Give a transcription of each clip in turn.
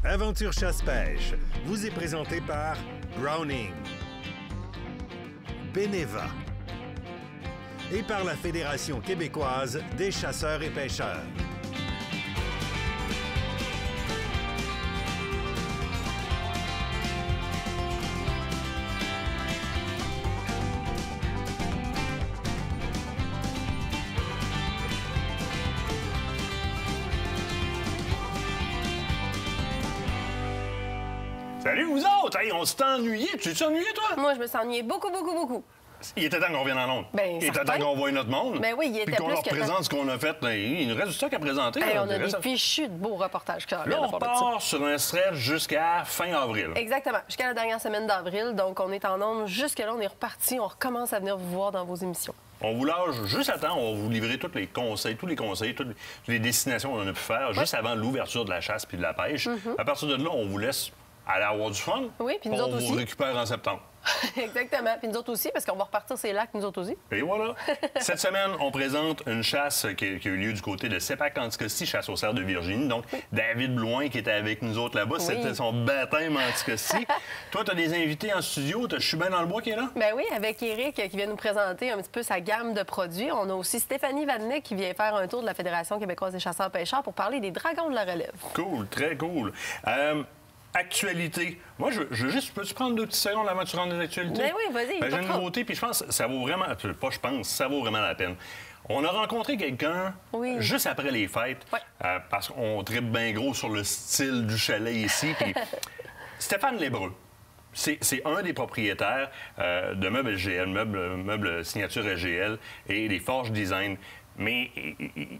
Aventure chasse-pêche vous est présenté par Browning, Beneva et par la Fédération québécoise des chasseurs et pêcheurs. Salut, vous autres! Hey, on s'est ennuyé. Tu t'es ennuyé, toi? Moi, je me suis ennuyée beaucoup. Il était temps qu'on revienne en ondes. Ben, il était temps qu'on voie notre monde. Ben oui, il était puis qu'on plus leur que présente temps. ce qu'on a fait. Il nous reste du stock à présenter. Hey, là. on a des fichus de beaux reportages. Là, on part sur un stretch jusqu'à fin avril. Exactement. Jusqu'à la dernière semaine d'avril. Donc, on est en ondes. Jusque-là, on est reparti. On recommence à venir vous voir dans vos émissions. On vous lâche juste à temps. On va vous livrer tous les conseils, toutes les destinations qu'on a pu faire juste avant l'ouverture de la chasse puis de la pêche. À partir de là, on vous laisse aller avoir du fun. Oui, puis nous autres aussi. On vous récupère en septembre. Exactement. Puis nous autres aussi, parce qu'on va repartir ces lacs, nous autres aussi. Et voilà. Cette semaine, on présente une chasse qui a eu lieu du côté de Sepac-Anticosti, chasse au cerf de Virginie. Donc, David Blouin qui était avec nous autres là-bas. Oui. C'était son baptême en Anticosti. Toi, tu as des invités en studio. Je suis bien dans le bois qui est là? Ben oui, avec Éric qui vient nous présenter un petit peu sa gamme de produits. On a aussi Stéphanie Vadnet qui vient faire un tour de la Fédération québécoise des chasseurs-pêcheurs pour parler des dragons de la relève. Cool, très cool. Actualité. Moi, je veux juste... Peux-tu prendre 2 petites secondes avant que tu rentres dans les actualités? Ben oui, vas-y. J'ai une nouveauté, puis je pense que ça vaut vraiment... Pas je pense, ça vaut vraiment la peine. On a rencontré quelqu'un juste après les fêtes, parce qu'on tripe bien gros sur le style du chalet ici. Puis Stéphane Lébreux. C'est un des propriétaires de meubles LGL, meubles signature LGL et des forges design. Mais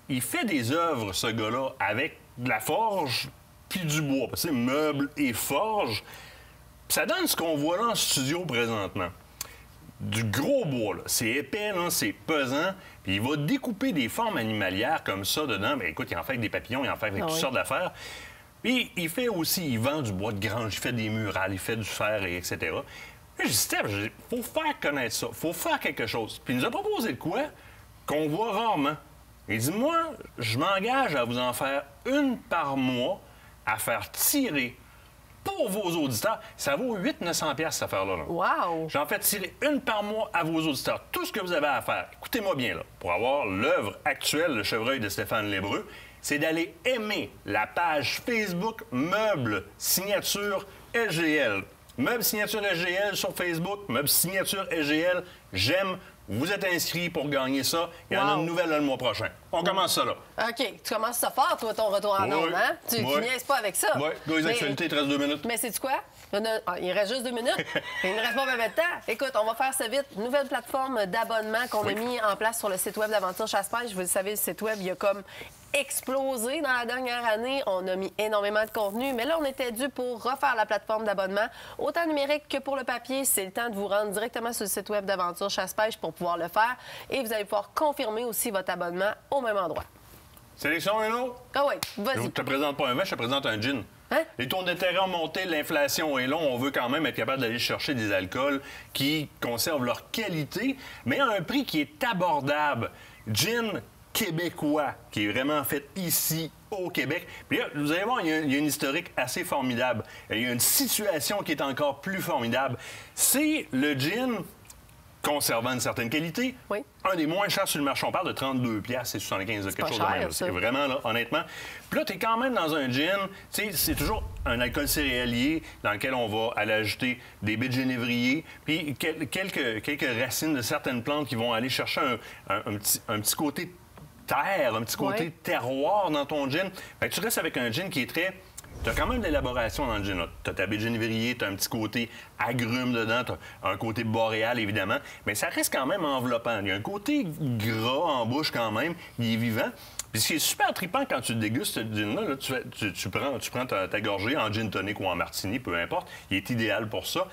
il fait des œuvres, ce gars-là, avec de la forge puis du bois. C'est meubles et forge. Ça donne ce qu'on voit là en studio présentement. Du gros bois, là. C'est épais, là, c'est pesant. Puis il va découper des formes animalières comme ça dedans. Bien, écoute, il en fait avec des papillons, il en fait avec toutes sortes d'affaires. Puis il fait aussi, il vend du bois de grange, il fait des murales, il fait du fer, etc. Puis j'ai dit, Steph, il faut faire connaître ça, il faut faire quelque chose. Puis il nous a proposé de quoi qu'on voit rarement. Il dit, moi, je m'engage à vous en faire une par mois à faire tirer pour vos auditeurs. Ça vaut 800-900$ cette affaire-là. Là. Wow! J'en fais tirer une par mois à vos auditeurs. Tout ce que vous avez à faire, écoutez-moi bien, là, pour avoir l'œuvre actuelle, le chevreuil de Stéphane Lébreux, c'est d'aller aimer la page Facebook Meubles Signature LGL. Meubles Signature LGL sur Facebook, Meubles Signature LGL, j'aime. Vous êtes inscrits pour gagner ça. Il y en a une nouvelle là, le mois prochain. On commence ça là. OK. Tu commences ça fort, toi, ton retour en ondes, hein? Tu niaises pas avec ça. Oui. Les actualités, il te reste 2 minutes. Mais sais-tu quoi? Il reste juste 2 minutes. Il ne reste pas même de temps. Écoute, on va faire ça vite. Nouvelle plateforme d'abonnement qu'on a mis en place sur le site web d'Aventure Chasse-Pêche. Vous le savez, le site web, il a comme explosé dans la dernière année. On a mis énormément de contenu, mais là, on était dû pour refaire la plateforme d'abonnement, autant numérique que pour le papier. C'est le temps de vous rendre directement sur le site web d'Aventure Chasse-Pêche pour pouvoir le faire. Et vous allez pouvoir confirmer aussi votre abonnement au même endroit. Sélection, un autre? Ah oui, vas-y. Je ne te présente pas un vin, je te présente un gin. Hein? Les taux d'intérêt ont monté, l'inflation est long. On veut quand même être capable d'aller chercher des alcools qui conservent leur qualité, mais à un prix qui est abordable. Gin québécois, qui est vraiment fait ici, au Québec. Puis là, vous allez voir, il y a une historique assez formidable. Il y a une situation qui est encore plus formidable. C'est le gin conservant une certaine qualité. Oui. Un des moins chers sur le marché. On parle de 32$ et 75$, quelque chose de même. C'est vraiment, là, honnêtement. Puis là, tu es quand même dans un gin. Tu sais, c'est toujours un alcool céréalier dans lequel on va aller ajouter des baies de génévrier, puis quelques racines de certaines plantes qui vont aller chercher un petit côté terre, un petit côté terroir dans ton gin. Fait que tu restes avec un gin qui est très... Tu as quand même de l'élaboration dans le gin. Tu as ta baie de génévrier, tu as un petit côté agrume dedans, tu as un côté boréal, évidemment, mais ça reste quand même enveloppant. Il y a un côté gras en bouche quand même, il est vivant. Puis ce qui est super trippant quand tu dégustes ce gin-là, là, tu prends ta gorgée en gin tonic ou en martini, peu importe, il est idéal pour ça.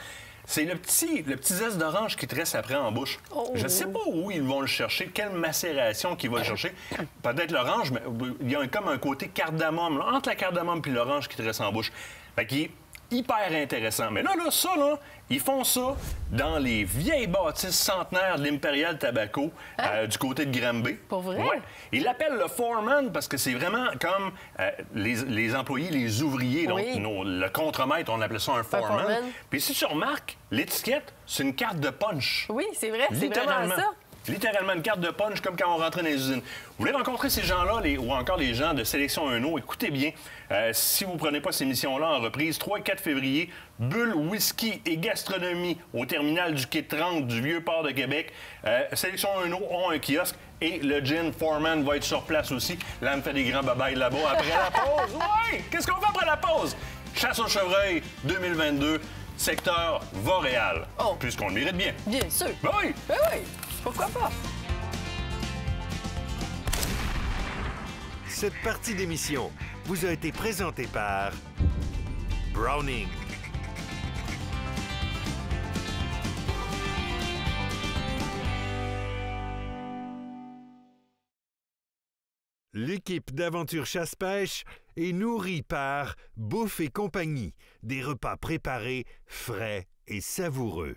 C'est le petit zeste d'orange qui te reste après en bouche. Oh. Je ne sais pas où ils vont le chercher, quelle macération qu'ils vont le chercher. Peut-être l'orange, mais il y a comme un côté cardamome, là, entre la cardamome et l'orange qui te reste en bouche. Fait qu'il hyper intéressant. Mais là, ils font ça dans les vieilles bâtisses centenaires de l'Imperial Tobacco du côté de Granby. Pour vrai? Ouais. Ils l'appellent le foreman parce que c'est vraiment comme les employés, les ouvriers. Donc, le contremaître, on appelait ça un foreman. Puis si tu remarques, l'étiquette, c'est une carte de punch. Oui, c'est vrai, c'est vraiment ça. Littéralement une carte de punch, comme quand on rentrait dans les usines. Vous voulez rencontrer ces gens-là, ou encore les gens de Sélection Euno, écoutez bien, si vous ne prenez pas ces missions-là en reprise, 3 et 4 février, Bulle, Whisky et Gastronomie au terminal du Quai 30 du Vieux-Port de Québec. Sélection Euno ont un kiosque et le Gin Foreman va être sur place aussi. Là, elle me fait des grands babayes là-bas après la pause. Ouais! Qu'est-ce qu'on fait après la pause? Chasse au chevreuil 2022, secteur Vauréal. Oh. Puisqu'on le mérite bien. Bien sûr. Ben oui! Ben oui! Pourquoi pas? Cette partie d'émission vous a été présentée par Browning. L'équipe d'Aventure Chasse-Pêche est nourrie par Bouffe et compagnie, des repas préparés, frais et savoureux.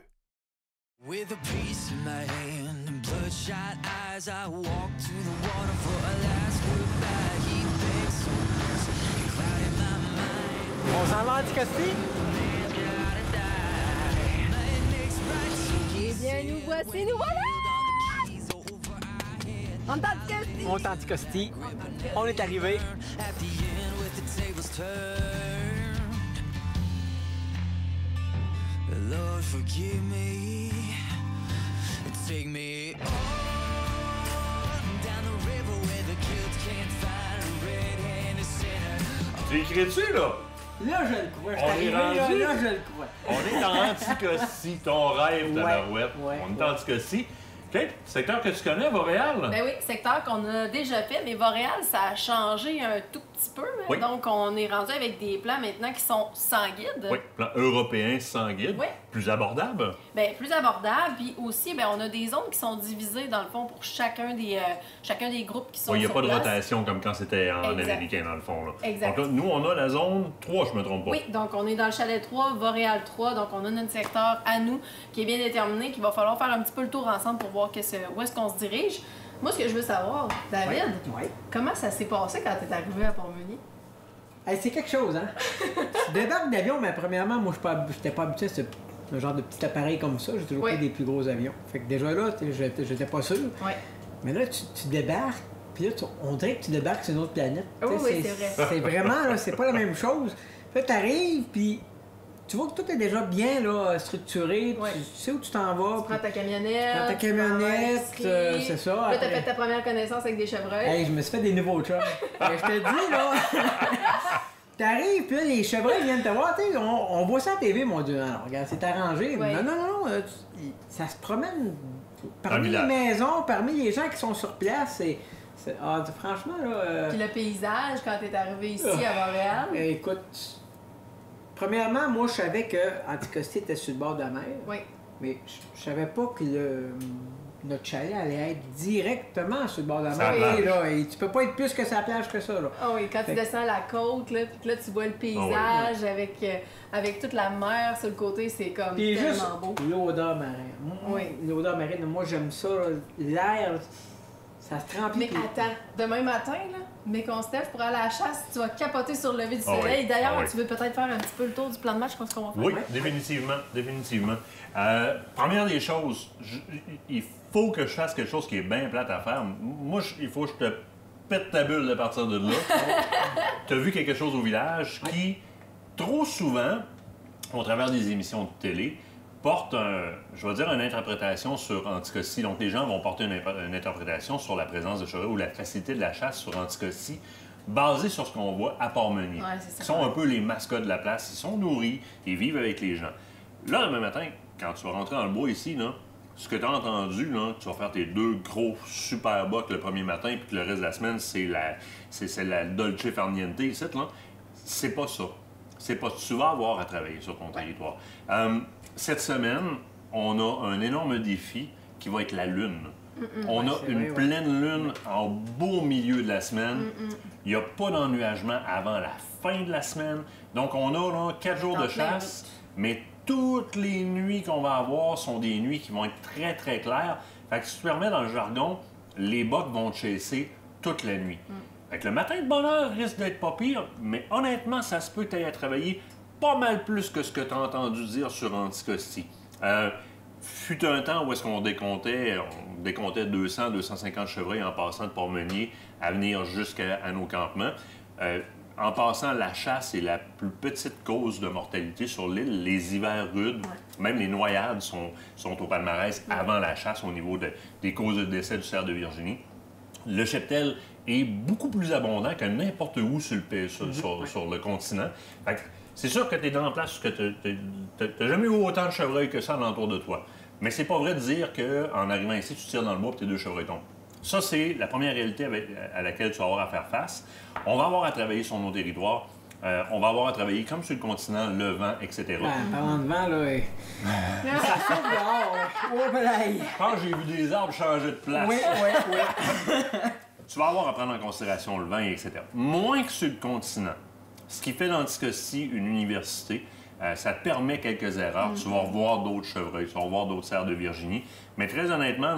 With a piece in my hand and bloodshot eyes, I walk to the water for a last goodbye. He begs so much, clouding my mind. On s'en va à Anticosti? Eh bien, nous voici, nous voilà! On t'Anticosti! On est Anticosti. On est arrivé. At the end with the tables turned. Lord, forgive me. Take me on down the river where the kids can't find a red-handed sinner. Tu écris-tu, là? Là, je le crois. On est rendu. Là, je le crois. On est en Anticosti, ton rêve de Marouette. Ouais, On est en Anticosti. Kate, secteur que tu connais, Vauréal? Ben oui, secteur qu'on a déjà fait, mais Vauréal, ça a changé un tout petit peu. Oui. Donc, on est rendu avec des plans maintenant qui sont sans guide. Oui, plan européen sans guide. Oui. Plus abordable. Bien, plus abordable. Puis aussi, bien, on a des zones qui sont divisées, dans le fond, pour chacun des groupes qui sont Il n'y a sur pas de place. rotation comme quand c'était en Exact. américain, dans le fond. Là. Exact. Donc là, nous, on a la zone 3, je me trompe pas. Oui, donc on est dans le chalet 3, Vauréal 3, donc on a notre secteur à nous qui est bien déterminé, qu'il va falloir faire un petit peu le tour ensemble pour voir où est-ce qu'on se dirige. Moi, ce que je veux savoir, David, Ouais. comment ça s'est passé quand tu es arrivé à Port-Meunier? Hey, c'est quelque chose, hein? Tu débarques d'avion, mais premièrement, moi, je n'étais pas habitué à ce genre de petit appareil comme ça. J'ai toujours Oui. pris des plus gros avions. Fait que déjà là, j'étais pas sûr. Oui. Mais là, tu débarques, puis là, on dirait que tu débarques sur une autre planète. Oui, Tu sais, oui, c'est vrai. C'est vraiment, là, c'est pas la même chose. Puis là, t'arrives, puis tu vois que tout est déjà bien là, structuré. Ouais. Tu sais où tu t'en vas. Tu prends ta camionnette. Prends ta tu t'en vas à camionnette, l'épicerie. c'est ça. Là, t'as Après- fait ta première connaissance avec des chevreuils. Hey, je me suis fait des nouveaux chums. Mais je te dis, là. T'arrives, puis là, les chevreuils viennent te voir. Tu sais, on voit ça à TV, mon Dieu. Alors, regarde, c'est arrangé. Ouais. Non. Ça se promène parmi Dans les le village. maisons, parmi les gens qui sont sur place. Franchement, là. Puis le paysage, quand t'es arrivé ici à Montréal. Écoute, premièrement, moi, je savais que Anticosti était sur le bord de la mer. Oui. Mais je savais pas que notre chalet allait être directement sur le bord de la Ça mer. marche. Et là, et tu peux pas être plus que sa plage que ça, là. Ah oui, quand tu Fait- descends la côte, là, puis que là, tu vois le paysage avec toute la mer sur le côté, c'est comme Puis tellement juste beau. l'odeur marine. Oui. L'odeur marine, moi, j'aime ça. Là. L'air, ça se remplit. Mais puis- attends, demain matin, là, mais qu'on se lève pour aller à la chasse, tu vas capoter sur le lever du Ah oui. soleil. D'ailleurs, Ah oui. tu veux peut-être faire un petit peu le tour du plan de match, je pense qu'on va faire. Oui, définitivement, définitivement. Première des choses, il faut que je fasse quelque chose qui est bien plate à faire. Moi, il faut que je te pète ta bulle de partir de là. Tu as vu quelque chose au village qui, trop souvent, au travers des émissions de télé, porte une interprétation sur Anticosti. Donc, les gens vont porter une interprétation sur la présence de chevreuils ou la facilité de la chasse sur Anticosti, basée sur ce qu'on voit à Port-Meunier. Ouais, c'est ça. Qui sont un peu les mascottes de la place. Ils sont nourris, ils vivent avec les gens. Là, demain matin, quand tu vas rentrer dans le bois ici, là, ce que tu as entendu, là, tu vas faire tes 2 gros super bucks le premier matin, puis que le reste de la semaine, c'est la Dolce Farniente ici, là. C'est pas ça. C'est pas tu vas avoir à travailler sur ton territoire. Cette semaine, on a un énorme défi qui va être la Lune. On a c'est une vrai, ouais. pleine Lune en beau milieu de la semaine. Il n'y a pas d'ennuagement avant la fin de la semaine. Donc, on a là, 4 jours de chasse, mais toutes les nuits qu'on va avoir sont des nuits qui vont être très, très claires. Fait que si tu permets, dans le jargon, les bocs vont te chasser toute la nuit. Fait que le matin de bonne heure risque d'être pas pire, mais honnêtement, ça se peut que tu aies à travailler pas mal plus que ce que tu as entendu dire sur Anticosti. Fut un temps où est-ce qu'on décomptait 200, 250 chevreuils en passant de Port-Meunier à venir jusqu'à nos campements. En passant, la chasse est la plus petite cause de mortalité sur l'île. Les hivers rudes, même les noyades sont au palmarès avant la chasse au niveau des causes de décès du cerf de Virginie. Le cheptel est beaucoup plus abondant que n'importe où sur le continent. Fait que c'est sûr que tu es dans la place que tu n'as jamais eu autant de chevreuils que ça alentour de toi. Mais c'est pas vrai de dire qu'en arrivant ici, tu tires dans le bois et tes 2 chevreuils tombent. Ça, c'est la première réalité à laquelle tu vas avoir à faire face. On va avoir à travailler sur nos territoires. On va avoir à travailler comme sur le continent, le vent, etc. Parlant de vent, là, ça saute dehors. Oh, balaye. Quand j'ai vu des arbres changer de place, Oui. tu vas avoir à prendre en considération le vent, etc. Moins que sur le continent. Ce qui fait d'Anticosti une université, ça te permet quelques erreurs. Tu vas revoir d'autres chevreuils, tu vas revoir d'autres cerfs de Virginie. Mais très honnêtement,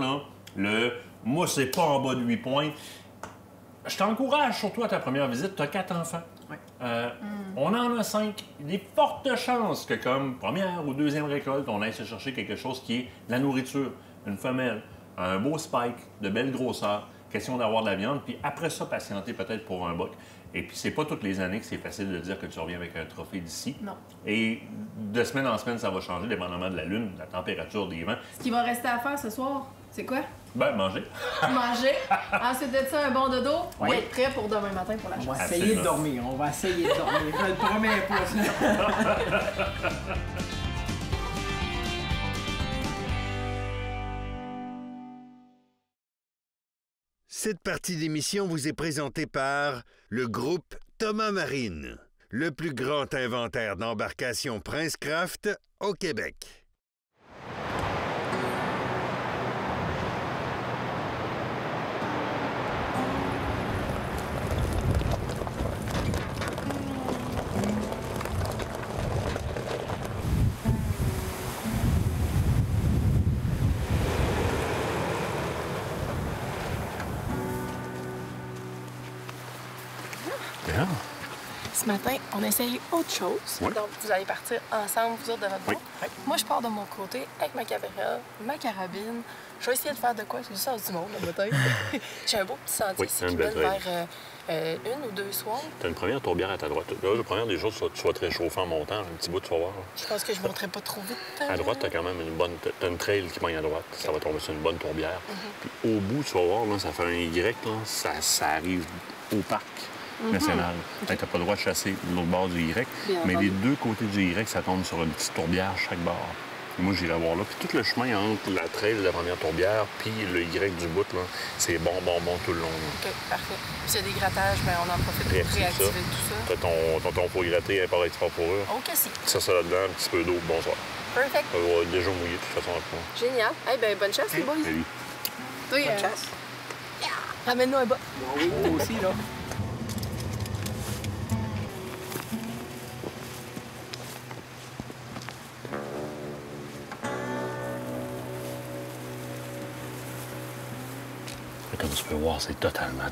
là, moi, c'est pas en bas de 8 points. Je t'encourage, surtout à ta première visite, tu as 4 enfants. On en a 5. Il y a des fortes chances que, comme première ou deuxième récolte, on aille se chercher quelque chose qui est la nourriture, une femelle, un beau spike, de belle grosseur, question d'avoir de la viande, puis après ça, patienter peut-être pour un boc. Et puis, c'est pas toutes les années que c'est facile de dire que tu reviens avec un trophée d'ici. Non. Et de semaine en semaine, ça va changer, dépendamment de la lune, de la température, des vents. Ce qui va rester à faire ce soir, c'est quoi? Ben, manger. Manger. Ensuite de ça, un bon dodo. Oui. Et être prêt pour demain matin pour la On chasse. va essayer de dormir. On va essayer de dormir. Je le promets pas, ça. Cette partie d'émission vous est présentée par le groupe Thomas Marine, le plus grand inventaire d'embarcations Princecraft au Québec. Ce matin, on a essayé autre chose. Oui. Donc, vous allez partir ensemble, vous autres, de votre bord. Oui. Moi, je pars de mon côté avec ma caméra, ma carabine. Je vais essayer de faire de quoi? C'est du sens du monde, le matin. J'ai un beau petit sentier ici qui mène vers 1 ou 2 soirs. Tu as une première tourbière à ta droite. Là, la première des choses, tu vas te réchauffer en montant. Un petit bout, tu vas voir. Je pense que je ne monterai pas trop vite. À droite, tu as quand même une bonne... T'as une trail qui pogne à droite. Ça va tomber sur une bonne tourbière. Puis au bout, tu vas voir, là, ça fait un Y. Là, ça arrive au parc national. Tu n'as pas le droit de chasser de l'autre bord du Y. Mais les deux côtés du Y, ça tombe sur une petite tourbière chaque bord. Et moi, j'irai voir là. Puis tout le chemin entre la trail de la première tourbière puis le Y du bout, là, c'est bon tout le long. OK, parfait. Puis s'il y a des grattages, bien, on en profite pour réactiver tout ça. T'as ton four gratté, import export fourrure. OK, si. Ça là-dedans, un petit peu d'eau. Bonsoir. Perfect. Ça va être déjà mouillé de toute façon. Après. Génial. Eh bien, bonne chasse, les boys. Salut. Toi, Bonne chasse. Ramène-nous un bas. Oui, moi aussi, là. Comme tu peux voir, c'est totalement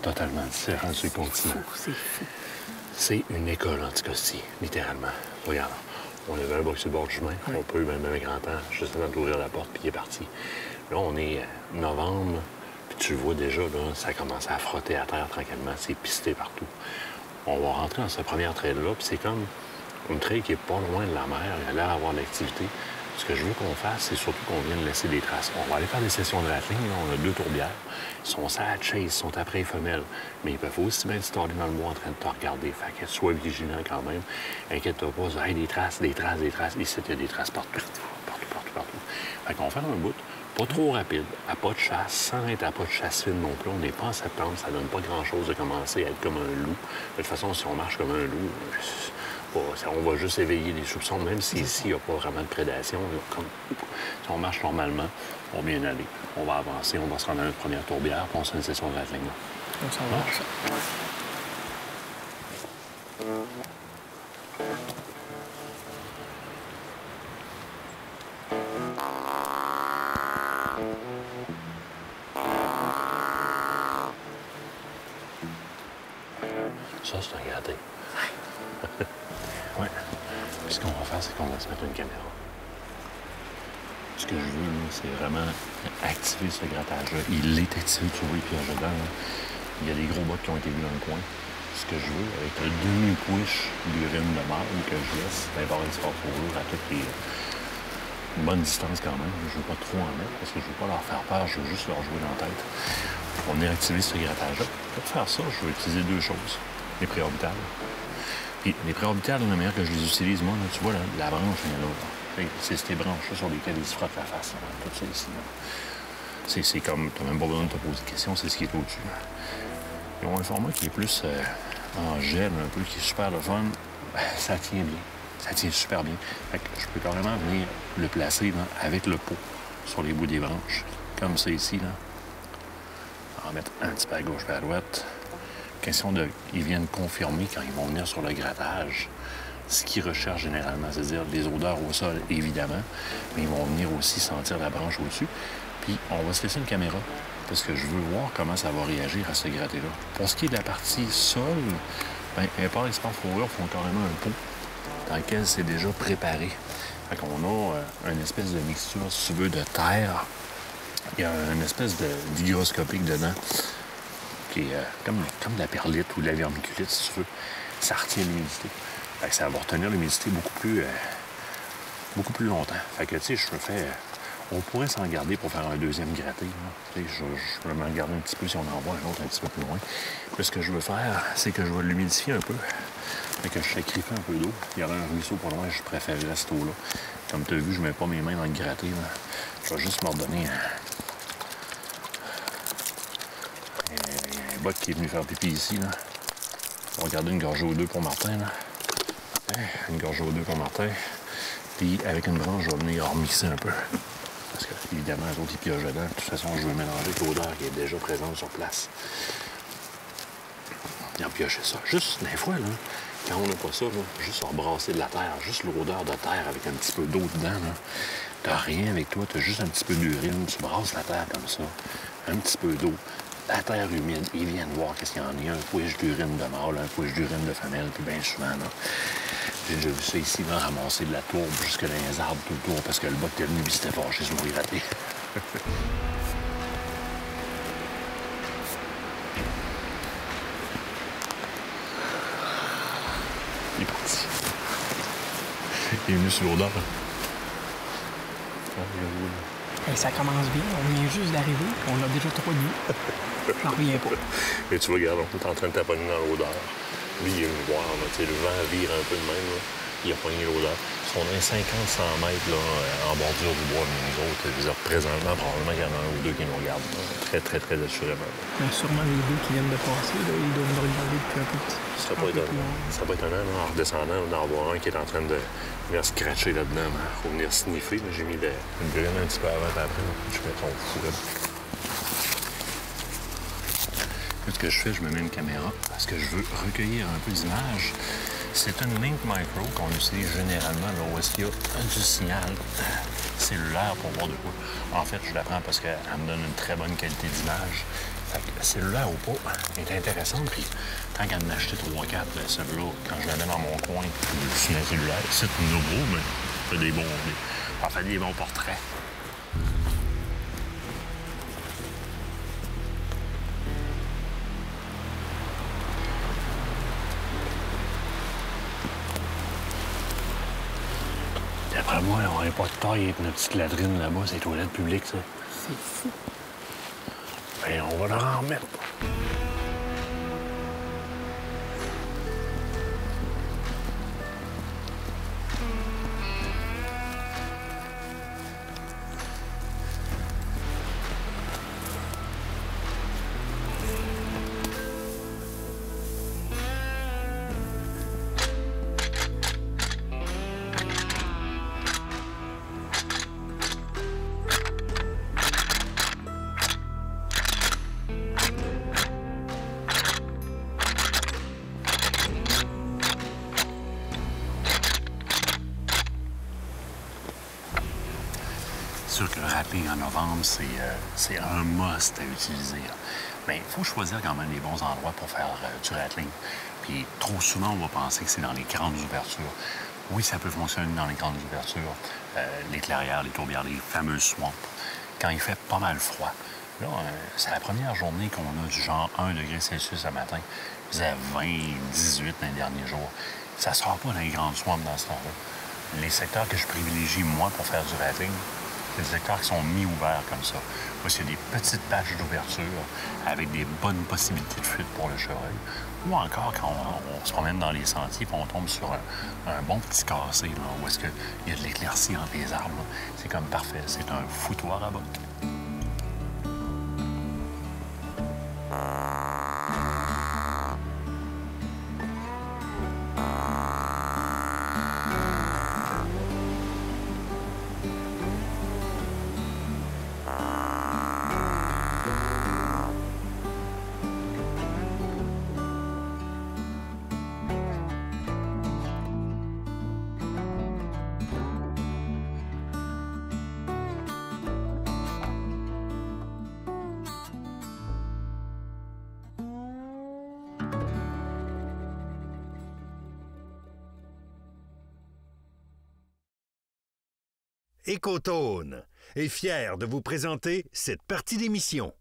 différent sur le continent. C'est fou. C'est une école Anticosti, littéralement. Regarde, on avait un box sur le bord du chemin. On peut, même avec grand-père, juste avant d'ouvrir la porte, puis il est parti. Là, on est novembre, puis tu le vois déjà, là, ça commence à frotter à terre tranquillement. C'est pisté partout. On va rentrer dans cette première trail-là, puis c'est comme une trail qui est pas loin de la mer. Il a l'air d'avoir de l'activité. Ce que je veux qu'on fasse, c'est surtout qu'on vienne laisser des traces. On va aller faire des sessions de rattling. Là, on a 2 tourbières. Ils sont à chase, ils sont après les femelles. Mais ils peuvent aussi bien se tarder dans le bois en train de te regarder. Fait que sois vigilant quand même. Inquiète-toi pas. Hey, des traces. Ici, il y a des traces partout. Fait qu'on va faire un bout. Pas trop rapide, à pas de chasse, sans être à pas de chasse fine non plus. On n'est pas en septembre, ça donne pas grand-chose de commencer à être comme un loup. De toute façon, si on marche comme un loup, on va juste éveiller les soupçons, même si ici, il n'y a pas vraiment de prédation. Si on marche normalement, on va bien aller. On va avancer, on va se rendre à notre première tourbière, puis on se fait une session de rattling. On s'en va. ça, c'est un gâté. Ouais. Puis ce qu'on va faire, c'est qu'on va se mettre une caméra. Ce que je veux, c'est vraiment activer ce grattage-là. Il est activé, tu vois, puis dedans, là, il y a des gros bottes qui ont été mis dans le coin. Ce que je veux, avec le demi-couche d'urine de marde que je laisse, d'abord il se passe à toutes les bonnes distances quand même. Je veux pas trop en mettre parce que je veux pas leur faire peur, je veux juste leur jouer dans la tête. On va venir activer ce grattage-là. Pour faire ça, je vais utiliser deux choses. Les préorbitales. Et les préorbitales, la manière que je les utilise, moi, là, tu vois, la branche, elle est là. C'est ces branches-là sur lesquelles ils se frottent la face. Là, tout ça ici. C'est comme, tu n'as même pas besoin de te poser de questions, c'est ce qui est au-dessus. Ils ont un format qui est plus en gel, un peu, qui est super le fun. Ça tient bien. Ça tient super bien. Fait que je peux carrément venir le placer là, avec le pot sur les bouts des branches. Comme ça ici. Là. En mettre un petit peu à gauche et à droite. Question de... Ils viennent confirmer quand ils vont venir sur le grattage ce qu'ils recherchent généralement, c'est-à-dire des odeurs au sol, évidemment, mais ils vont venir aussi sentir la branche au-dessus. Puis, on va se laisser une caméra, parce que je veux voir comment ça va réagir à ce gratté-là. Pour ce qui est de la partie sol, bien, Import Export Fourrure font carrément un pot dans lequel c'est déjà préparé. Fait qu'on a une espèce de mixture, si tu veux, de terre. Il y a une espèce d'hygroscopique dedans, qui est comme de la perlite ou de la vermiculite, si tu veux. Ça retient l'humidité. Fait que ça va retenir l'humidité beaucoup plus longtemps. Fait que, tu sais, on pourrait s'en garder pour faire un deuxième gratté. Je vais m'en garder un petit peu si on en voit un autre un petit peu plus loin. Puis ce que je veux faire, c'est que je vais l'humidifier un peu. Fait que je sacrifie un peu d'eau. Il y aurait un ruisseau pas loin, je préférerais cette eau-là. Comme tu as vu, je ne mets pas mes mains dans le gratté. Là. Je vais juste m'ordonner un bot qui est venu faire pipi ici. Là. On va garder une gorgée ou deux pour Martin. Là. Une gorgée ou deux pour Martin. Puis avec une branche, je vais venir remixer un peu. Parce que, évidemment, les autres, ils piochent dedans. De toute façon, je vais mélanger l'odeur qui est déjà présente sur place. Et en piocher ça. Juste, des fois, là, quand on n'a pas ça, là, juste rebrasser de la terre, juste l'odeur de terre avec un petit peu d'eau dedans, là. T'as rien avec toi, t'as juste un petit peu d'urine. Tu brasses la terre comme ça. Un petit peu d'eau. La terre humide, ils viennent voir qu'est-ce qu'il y en a. Un couche d'urine de mâle, un couche d'urine de femelle, puis bien souvent, là. J'ai déjà vu ça ici, là, ramasser de la tourbe jusque dans les arbres tout le tour parce que le bot était venu et s'était fâché sur mon gratté. Il est parti. Il est venu sur l'odeur. Hey, ça commence bien, on vient juste d'arriver, on a déjà 3 nuits. J'en reviens pas. Mais tu vois, regarde, on est en train de taponner dans l'odeur. Lui, il est venu voir, là, le vent vire un peu de même, là. Il a pogné l'odeur. Si on a 50-100 mètres là, en bordure du bois, mais nous autres, je veux dire, présentement, probablement qu'il y en a un ou deux qui nous regardent. Là. Très, très, très assurément. Mais sûrement les deux qui viennent de passer, là, ils doivent me regarder depuis un peu. Ce serait pas étonnant. Ça va être étonnant, là, en redescendant, d'en voir un qui est en train de venir scratcher là-dedans, ou venir sniffer. J'ai mis une graine un petit peu avant et après. Je fais ton fou, là. Ce que je fais, je me mets une caméra parce que je veux recueillir un peu d'images. C'est une Link Micro qu'on utilise généralement là où est-ce qu'il y a du signal cellulaire pour voir de quoi. En fait, je la prends parce qu'elle me donne une très bonne qualité d'image. Fait que cellulaire ou pas, est intéressante. Puis tant qu'à en acheter 3-4, celle-là, quand je la mets dans mon coin, le signal cellulaire, c'est nouveau, mais fait des bons portraits. D'après moi, on n'aurait pas de taille avec notre petite latrine là-bas, c'est les toilettes publiques, ça. C'est fou. Ben, on va leur en remettre. C'est sûr que râper en novembre, c'est un must à utiliser. Mais il faut choisir quand même les bons endroits pour faire du rattling. Puis trop souvent, on va penser que c'est dans les grandes ouvertures. Oui, ça peut fonctionner dans les grandes ouvertures, les clairières, les tourbières, les fameuses swamps, quand il fait pas mal froid. Là, c'est la première journée qu'on a du genre 1 degré Celsius ce matin. Il faisait 20, 18 dans les derniers jours. Ça ne sort pas dans les grandes swamps dans ce temps-là. Les secteurs que je privilégie, moi, pour faire du rattling, c'est des secteurs qui sont mi-ouverts comme ça. Où il y a des petites pages d'ouverture avec des bonnes possibilités de fuite pour le chevreuil. Ou encore quand on se promène dans les sentiers et on tombe sur un bon petit cassé, là, où est-ce qu'il y a de l'éclaircie entre les arbres. C'est comme parfait. C'est un foutoir à bottes. Écotone est fier de vous présenter cette partie d'émission.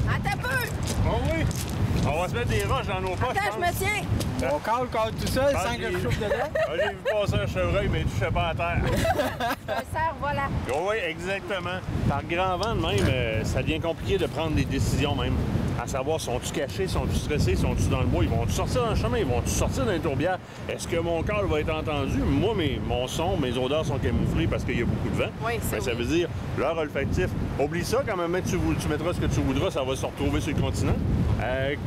Attends peu! Oh oui! On va se mettre des roches dans nos poches. Attends, je me tiens! On cale tout seul sans que je chauffe dedans. J'ai vu passer un chevreuil, mais il ne touchait pas à terre. Un cerf, voilà. Oh oui, exactement. Par grand vent de même, ça devient compliqué de prendre des décisions même. À savoir, sont-ils cachés, sont-ils stressés, sont-ils dans le bois, ils vont-ils sortir dans le chemin, ils vont-ils sortir dans les tourbières? Est-ce que mon cœur va être entendu? Moi, mon son, mes odeurs sont camouflées parce qu'il y a beaucoup de vent. Oui, c'est ça veut dire, leur olfactif, oublie ça, quand même, tu mettras ce que tu voudras, ça va se retrouver sur le continent.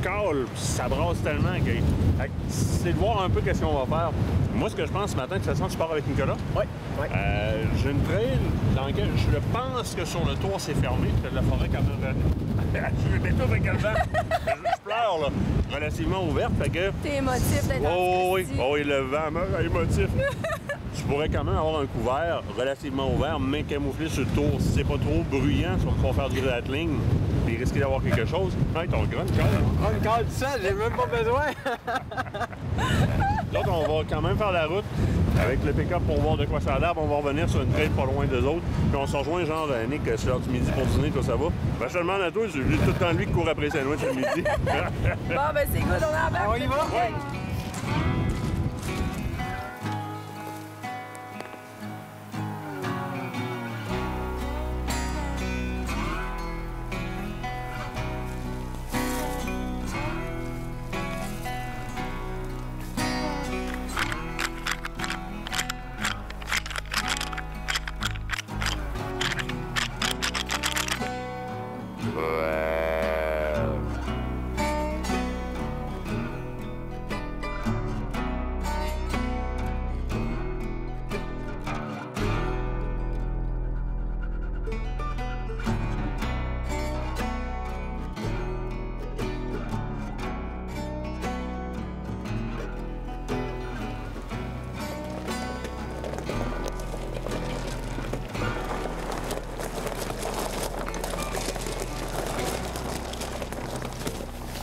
Call, ça brasse tellement que c'est de voir un peu qu'est-ce qu'on va faire. Moi, ce que je pense ce matin, de toute façon, tu pars avec Nicolas? Oui. J'ai une trail dans laquelle je pense que sur le tour, c'est fermé. Puis la forêt quand même... Tu mets tout avec le vent. Je pleure, là. Relativement ouverte, fait que... T'es émotif d'être oui, le vent meurt émotif. Je pourrais quand même avoir un couvert relativement ouvert, mais camouflé sur le tour. Si c'est pas trop bruyant, si on va faire du rattling, puis risquer d'avoir quelque chose. Hey, ton grunt call. On cale tout seul, j'ai même pas besoin. Donc, on va quand même faire la route avec le pick-up pour voir de quoi ça a l'air. On va revenir sur une trail pas loin d'eux autres. Puis on se rejoint, genre, Nick, c'est l'heure du midi pour dîner, toi, ça va? Ben, je te demande à toi, j'ai tout le temps lui qui court après sandwich le midi. Bon, ben c'est good, on embarque. On y va? Ouais.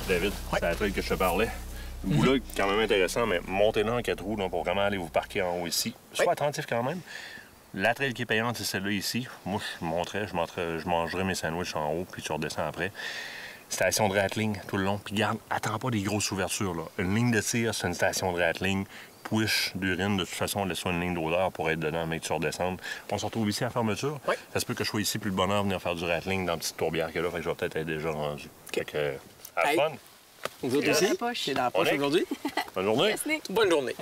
David, c'est la trail que je te parlais. Le bout-là est quand même intéressant, mais montez-là en 4 roues là, pour vraiment aller vous parquer en haut ici. Sois attentif quand même. La trail qui est payante, c'est celle-là ici. Moi, je mangerai mes sandwichs en haut, puis tu redescends après. Station de rattling tout le long. Puis garde, attends pas des grosses ouvertures. Là. Une ligne de tir, c'est une station de rattling. Push d'urine, de toute façon, on laisse une ligne d'odeur pour être dedans, mais que tu redescendes. On se retrouve ici à la fermeture. Oui. Ça se peut que je sois ici, puis le bonheur venir faire du rattling dans la petite tourbière qu'il y a là. Fait que je vais peut-être être déjà rendu. Fait que, à fun. Vous autres aussi? C'est dans la poche aujourd'hui. Bonne journée. Yes, Bonne journée.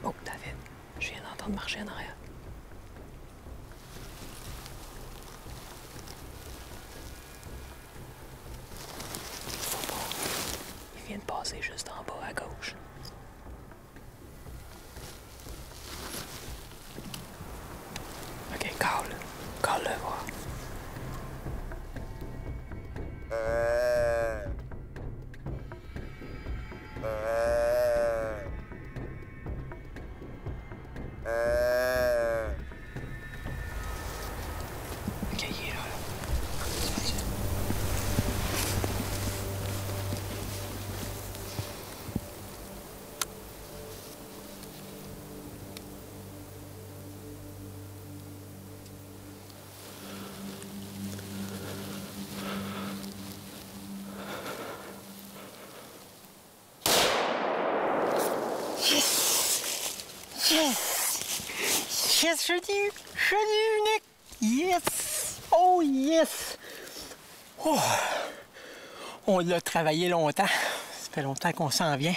Oh, David, je viens d'entendre marcher en arrière. Faut pas. Il vient de passer juste en bas à gauche. OK, cale-le, voir. OK, il est là. Yes, je dis, Nick. Yes. Oh, yes. Oh. On l'a travaillé longtemps. Ça fait longtemps qu'on s'en vient.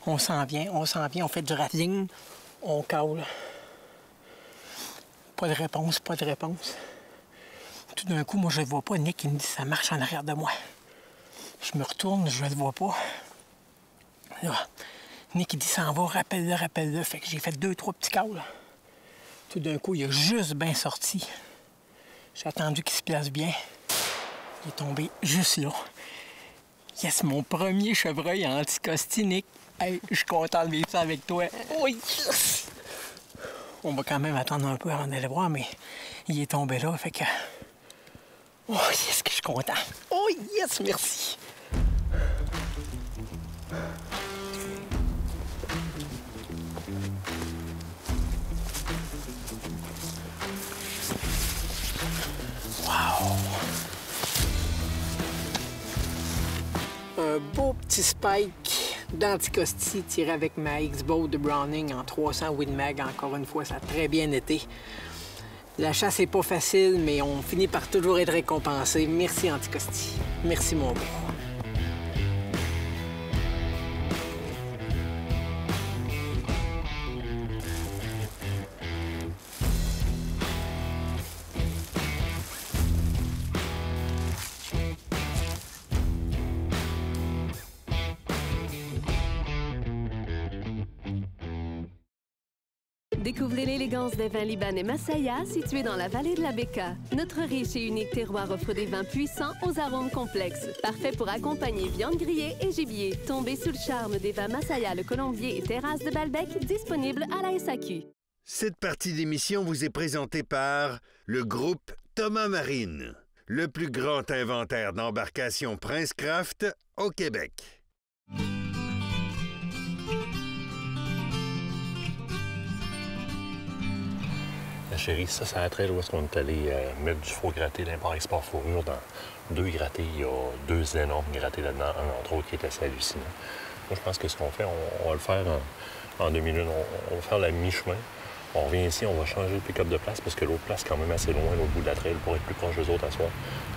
On fait du rafting. On cale. Pas de réponse. Tout d'un coup, moi, je le vois pas. Nick, il me dit ça marche en arrière de moi. Je me retourne, je le vois pas. Là, Nick, il dit s'en va, rappelle-le. Fait que j'ai fait 2-3 petits cales. Tout d'un coup, il a juste bien sorti. J'ai attendu qu'il se place bien. Il est tombé juste là. Yes, mon premier chevreuil en anticosti, Nick. Hey, je suis content de vivre ça avec toi. Oh, yes! On va quand même attendre un peu avant d'aller voir, mais il est tombé là, fait que... Oh, yes, que je suis content. Oh, yes, merci. Un beau petit spike d'anticosti tiré avec ma X-Bow de Browning en 300 Win Mag. Encore une fois, ça a très bien été. La chasse est pas facile, mais on finit par toujours être récompensé. Merci Anticosti. Merci mon beau. Découvrez l'élégance des vins libanais Masaya, situés dans la vallée de la Beka. Notre riche et unique terroir offre des vins puissants aux arômes complexes. Parfait pour accompagner viande grillée et gibier. Tombez sous le charme des vins Masaya, le Colombier et Terrasse de Balbec, disponibles à la SAQ. Cette partie d'émission vous est présentée par le groupe Thomas Marine, le plus grand inventaire d'embarcations Princecraft au Québec. La chérie, ça arrêterait où est-ce qu'on est allé mettre du faux gratté d'import-export fourrure dans 2 grattés. Il y a 2 énormes grattés là-dedans, un entre autres qui est assez hallucinant. Moi, je pense que ce qu'on fait, on va le faire en 2 minutes. On va faire la mi-chemin. On revient ici, on va changer le pick-up de place parce que l'autre place est quand même assez loin, l'autre bout de la trail, pour être plus proche des autres à soir.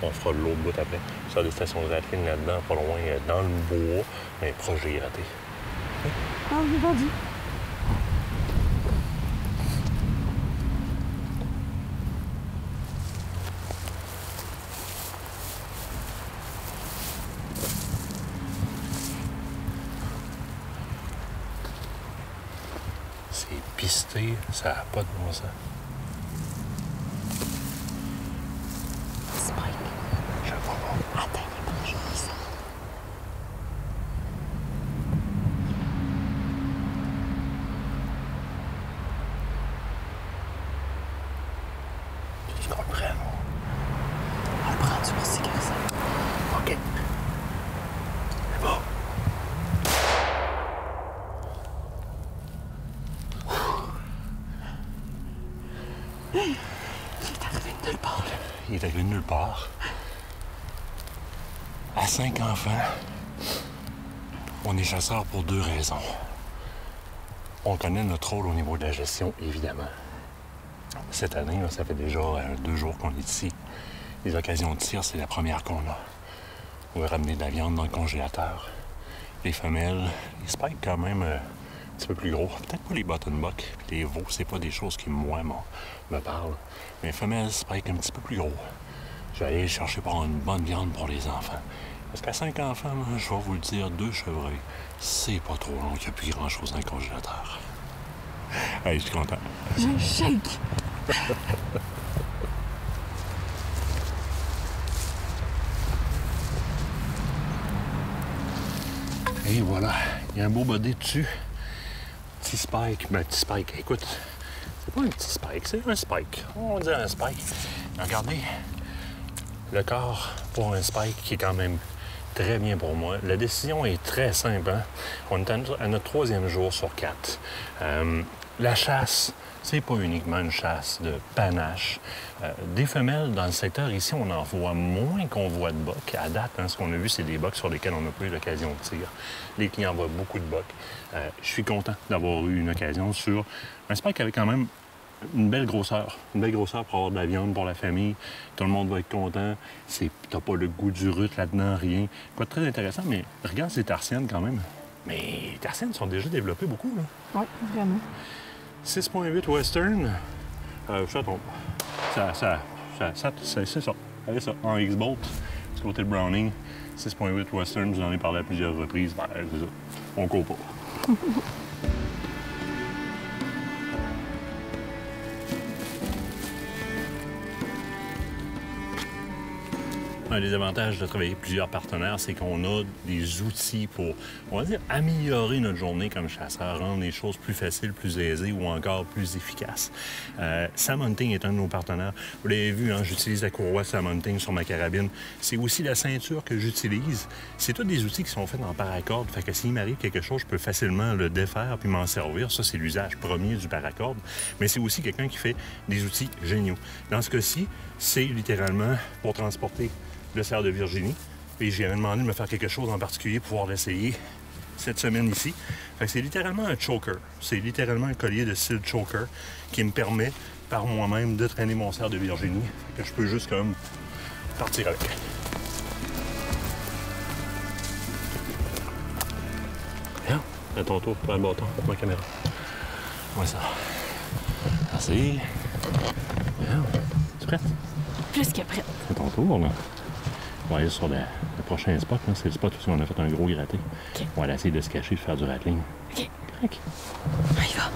On fera l'autre bout après. Ça a des stations de rattling là-dedans, pas loin, dans le bois, mais proche des grattés. Ah, j'ai pas dit. Pisté, ça n'a pas de bon sens. Spike, je vois pas. Attends, il est pas joli, ça. Tu qu'on le prenne? On le prend, tu vas se sécuriser. OK. C'est bon. Il est arrivé de nulle part. À 5 enfants, on est chasseurs pour 2 raisons. On connaît notre rôle au niveau de la gestion, évidemment. Cette année, là, ça fait déjà 2 jours qu'on est ici. Les occasions de tir, c'est la première qu'on a. On va ramener de la viande dans le congélateur. Les femelles, les spikes quand même un petit peu plus gros. Peut-être pas les buttonbuck, puis les veaux, c'est pas des choses qui, moi, me parlent. Mais les femelles, spikes un petit peu plus gros. Je vais aller les chercher pour une bonne viande pour les enfants. Parce qu'à 5 enfants, là, je vais vous le dire, 2 chevreuils, c'est pas trop long, il n'y a plus grand-chose dans le congélateur. Hey, je suis content. Je shake. Et voilà, il y a un beau body dessus. Petit spike, petit spike. Écoute, c'est pas un petit spike, c'est un spike. On dit un spike. Regardez, le corps pour un spike qui est quand même très bien pour moi. La décision est très simple. Hein? On est à notre 3e jour sur 4. La chasse, c'est pas uniquement une chasse de panache. Des femelles dans le secteur ici, on en voit moins qu'on voit de bocs. À date, hein, ce qu'on a vu, c'est des bocs sur lesquels on n'a pas eu l'occasion de tir. Les clients voient beaucoup de bocs. Je suis content d'avoir eu une occasion sur un spike avec quand même une belle grosseur. Une belle grosseur pour avoir de la viande pour la famille. Tout le monde va être content. T'as pas le goût du rut là-dedans, rien. Quoi de très intéressant, mais regarde ces tarsiennes quand même. Mais les tarsiennes sont déjà développées beaucoup, là. Oui, vraiment. 6.8 Western. Ça tombe. C'est ça. Allez, ça. En X-Bolt, du côté de Browning. 6.8 Western, je vous en ai parlé à plusieurs reprises. Ben, c'est ça. On court pas. Un des avantages de travailler avec plusieurs partenaires, c'est qu'on a des outils pour, on va dire, améliorer notre journée comme chasseur, rendre les choses plus faciles, plus aisées ou encore plus efficaces. Sam Hunting est un de nos partenaires. Vous l'avez vu, hein, j'utilise la courroie Sam Hunting sur ma carabine. C'est aussi la ceinture que j'utilise. C'est tous des outils qui sont faits en paracorde. Fait que s'il m'arrive quelque chose, je peux facilement le défaire puis m'en servir. Ça, c'est l'usage premier du paracorde. Mais c'est aussi quelqu'un qui fait des outils géniaux. Dans ce cas-ci, c'est littéralement pour transporter le cerf de Virginie. Et j'ai demandé de me faire quelque chose en particulier pour pouvoir l'essayer cette semaine ici. Fait que c'est littéralement un choker. C'est littéralement un collier de style choker qui me permet par moi-même de traîner mon cerf de Virginie. Fait que je peux juste comme partir avec. Viens, à ton tour, prends le bâton, ma caméra. Ouais, ça. Merci. Viens. Tu es prête? Plus que prête. C'est ton tour, là. On va aller sur le prochain spot. C'est le spot où on a fait un gros gratté. Okay. On va aller essayer de se cacher, de faire du rattling. OK. Correct. On y va.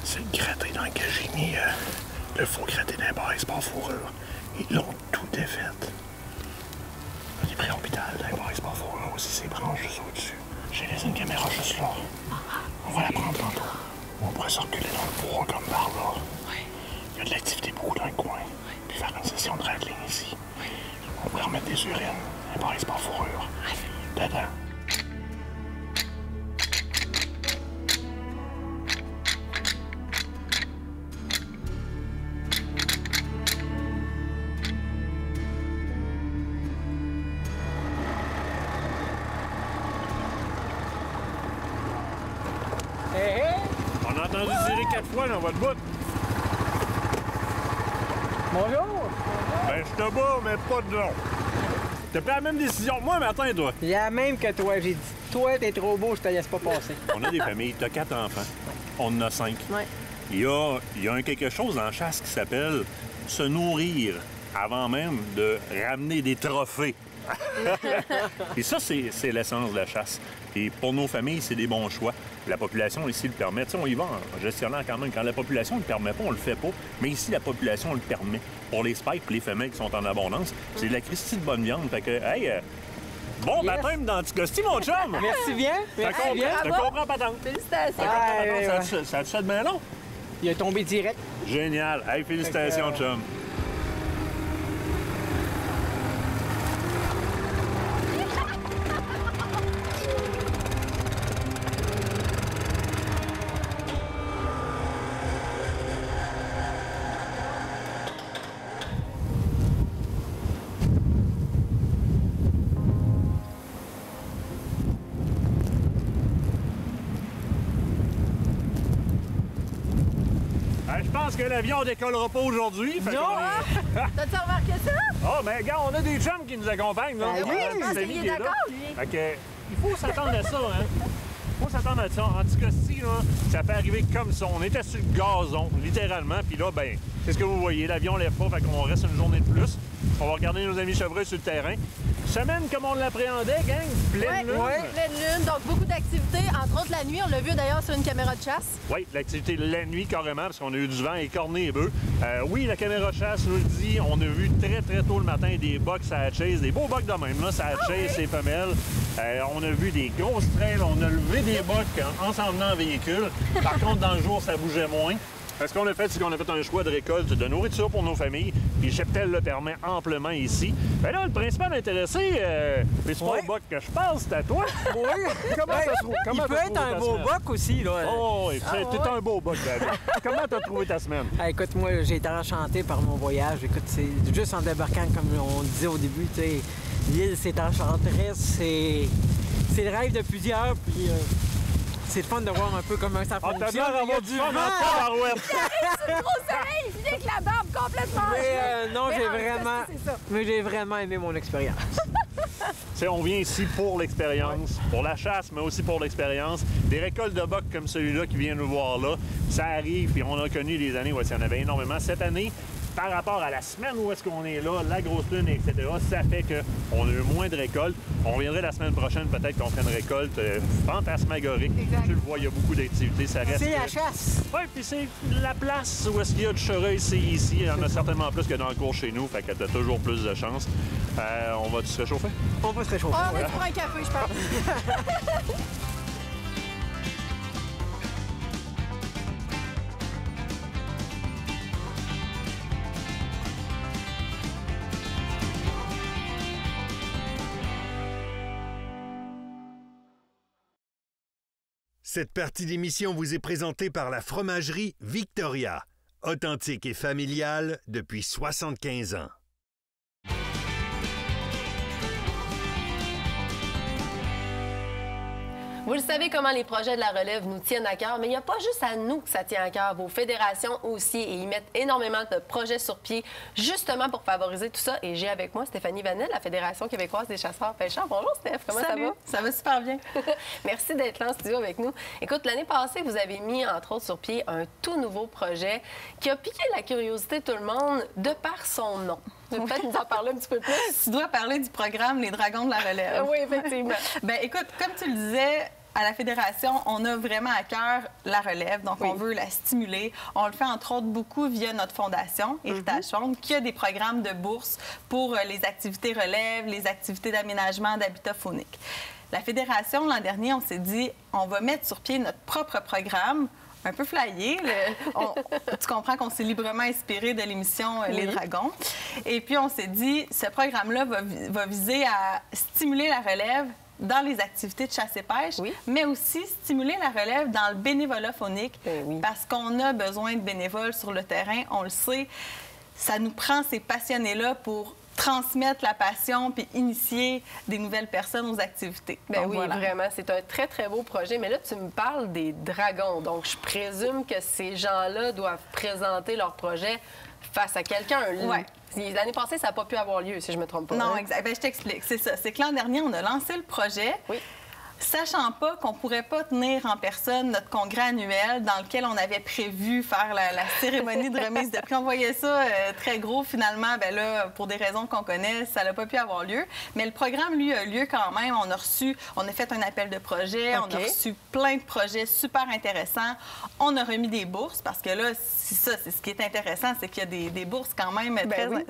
C'est le gratté dans lequel j'ai mis le faux gratté d'un bar sport fourrure. Ils l'ont tout défait. J'ai pris l'hôpital d'un bar sport fourrure aussi, ses branches juste au-dessus. J'ai laissé une caméra juste là. On va la prendre tantôt. On pourrait circuler dans le bois comme par là. Il y a de l'activité beaucoup dans le coin. Puis faire une session de rattling ici. On pourrait remettre des urines, un bar sport fourrure. Dedans. On a entendu tirer 4 fois dans votre bout. Bonjour! Ben, je te bats, mais pas de long. T'as pris la même décision que moi, Martin, toi. Il y a même que toi. J'ai dit, toi, t'es trop beau, je te laisse pas passer. On a des familles, t'as 4 enfants. On en a 5. Ouais. Il y a quelque chose en chasse qui s'appelle se nourrir avant même de ramener des trophées. Et ça, c'est l'essence de la chasse. Et pour nos familles, c'est des bons choix. La population ici le permet. Tu sais, on y va en gestionnaire quand même. Quand la population ne le permet pas, on le fait pas. Mais ici, la population le permet. Pour les spikes et les femelles qui sont en abondance, c'est de la Christie de bonne viande. Fait que, hey, bon baptême d'anticosti, mon chum! Merci bien. Merci bien. Je comprends pas tant. Félicitations. Ça te fait de bien long? Il a tombé direct. Génial. Hey, félicitations, chum. Je pense que l'avion décollera pas aujourd'hui. Non! T'as-tu remarqué ça? Oh, mais regarde, on a des chums qui nous accompagnent. Là. Oui, je pense qu'il est d'accord, lui. Fait que, il faut s'attendre à ça, hein? Il faut s'attendre à ça. En tout cas, si, là, ça peut arriver comme ça. On était sur le gazon, littéralement, puis là, ben, c'est ce que vous voyez. L'avion lève pas, fait qu'on reste une journée de plus. On va regarder nos amis chevreuils sur le terrain. Semaine comme on l'appréhendait, gang. Pleine lune. Oui, pleine lune. Donc, beaucoup d'activités. Entre autres, la nuit. On l'a vu d'ailleurs sur une caméra de chasse. Oui, l'activité la nuit, carrément, parce qu'on a eu du vent et corné et bœufs. Oui, la caméra de chasse nous le dit. On a vu très, très tôt le matin des bocs à la chase, des beaux bocs de même, là, ça chase, les femelles. On a vu des grosses trails. On a levé des bocs en s'en venant en véhicule. Par contre, dans le jour, ça bougeait moins. Ce qu'on a fait, c'est qu'on a fait un choix de récolte de nourriture pour nos familles. Puis Cheptel le permet amplement ici. Bien là, le principal intéressé, les trois bocs que je parle, c'est à toi. Oui. Il peut être un beau boc aussi, là. Oh, oui, t'es un beau boc, David. Comment t'as trouvé ta semaine? Écoute, moi, j'ai été enchanté par mon voyage. Écoute, c'est juste en débarquant, comme on disait au début, tu sais, l'île, c'est enchanteresse, c'est le rêve de plusieurs, puis... C'est le fun de voir un peu comment ça fonctionne. T'as l'air d'avoir du vent dans ta barouette. C'est le gros soleil, il vient avec la barbe complètement. Mais non, j'ai vraiment aimé mon expérience. On vient ici pour l'expérience, pour la chasse, mais aussi pour l'expérience. Des récoltes de bocs comme celui-là qui vient nous voir là, ça arrive, puis on a connu des années où il y en avait énormément. Cette année, par rapport à la semaine où est-ce qu'on est là, la grosse lune, etc., ça fait qu'on a eu moins de récoltes. On reviendrait la semaine prochaine, peut-être qu'on ferait une récolte fantasmagorique. Exact. Tu le vois, il y a beaucoup d'activités. Ça reste. C'est la chasse. Oui, puis c'est la place où est-ce qu'il y a du chevreuil, c'est ici. Il y en a certainement plus que dans le cours chez nous, fait que t'as toujours plus de chance. On va se réchauffer? On va se réchauffer. On est pour un café, je pense. Cette partie d'émission vous est présentée par la fromagerie Victoria, authentique et familiale depuis 75 ans. Vous le savez comment les projets de la relève nous tiennent à cœur, mais il n'y a pas juste à nous que ça tient à cœur. Vos fédérations aussi, et ils mettent énormément de projets sur pied justement pour favoriser tout ça. Et j'ai avec moi Stéphanie Vanel, la Fédération québécoise des chasseurs-pêcheurs. Bonjour Steph, comment ça va? Ça va super bien. Merci d'être là en studio avec nous. Écoute, l'année passée, vous avez mis entre autres sur pied un tout nouveau projet qui a piqué la curiosité de tout le monde de par son nom. Tu peux peut-être nous en parler un petit peu plus? Tu dois parler du programme Les Dragons de la relève. Oui, effectivement. Bien, écoute, comme tu le disais, à la Fédération, on a vraiment à cœur la relève, donc on veut la stimuler. On le fait entre autres beaucoup via notre fondation, Héritage Faune, qui a des programmes de bourse pour les activités relève, les activités d'aménagement d'habitat faunique. La Fédération, l'an dernier, on s'est dit, on va mettre sur pied notre propre programme, un peu flyé. Tu comprends qu'on s'est librement inspiré de l'émission Les Dragons. Et puis, on s'est dit, ce programme-là va viser à stimuler la relève dans les activités de chasse et pêche, mais aussi stimuler la relève dans le bénévolat faunique, parce qu'on a besoin de bénévoles sur le terrain. On le sait, ça nous prend ces passionnés-là pour transmettre la passion puis initier des nouvelles personnes aux activités. Bien donc, oui, voilà. vraiment. C'est un très, très beau projet. Mais là, tu me parles des dragons. Donc, je présume que ces gens-là doivent présenter leur projet face à quelqu'un. Oui. L'année passée, ça n'a pas pu avoir lieu, si je ne me trompe pas. Non, exact. Bien, je t'explique. C'est ça. C'est que l'an dernier, on a lancé le projet. Oui. Sachant pas qu'on pourrait pas tenir en personne notre congrès annuel dans lequel on avait prévu faire la cérémonie de remise de prix. On voyait ça très gros. Finalement, bien là, pour des raisons qu'on connaît, ça n'a pas pu avoir lieu. Mais le programme, lui, a lieu quand même. On a fait un appel de projet. On a reçu plein de projets super intéressants. On a remis des bourses parce que là, c'est ce qui est intéressant, c'est qu'il y a des bourses quand même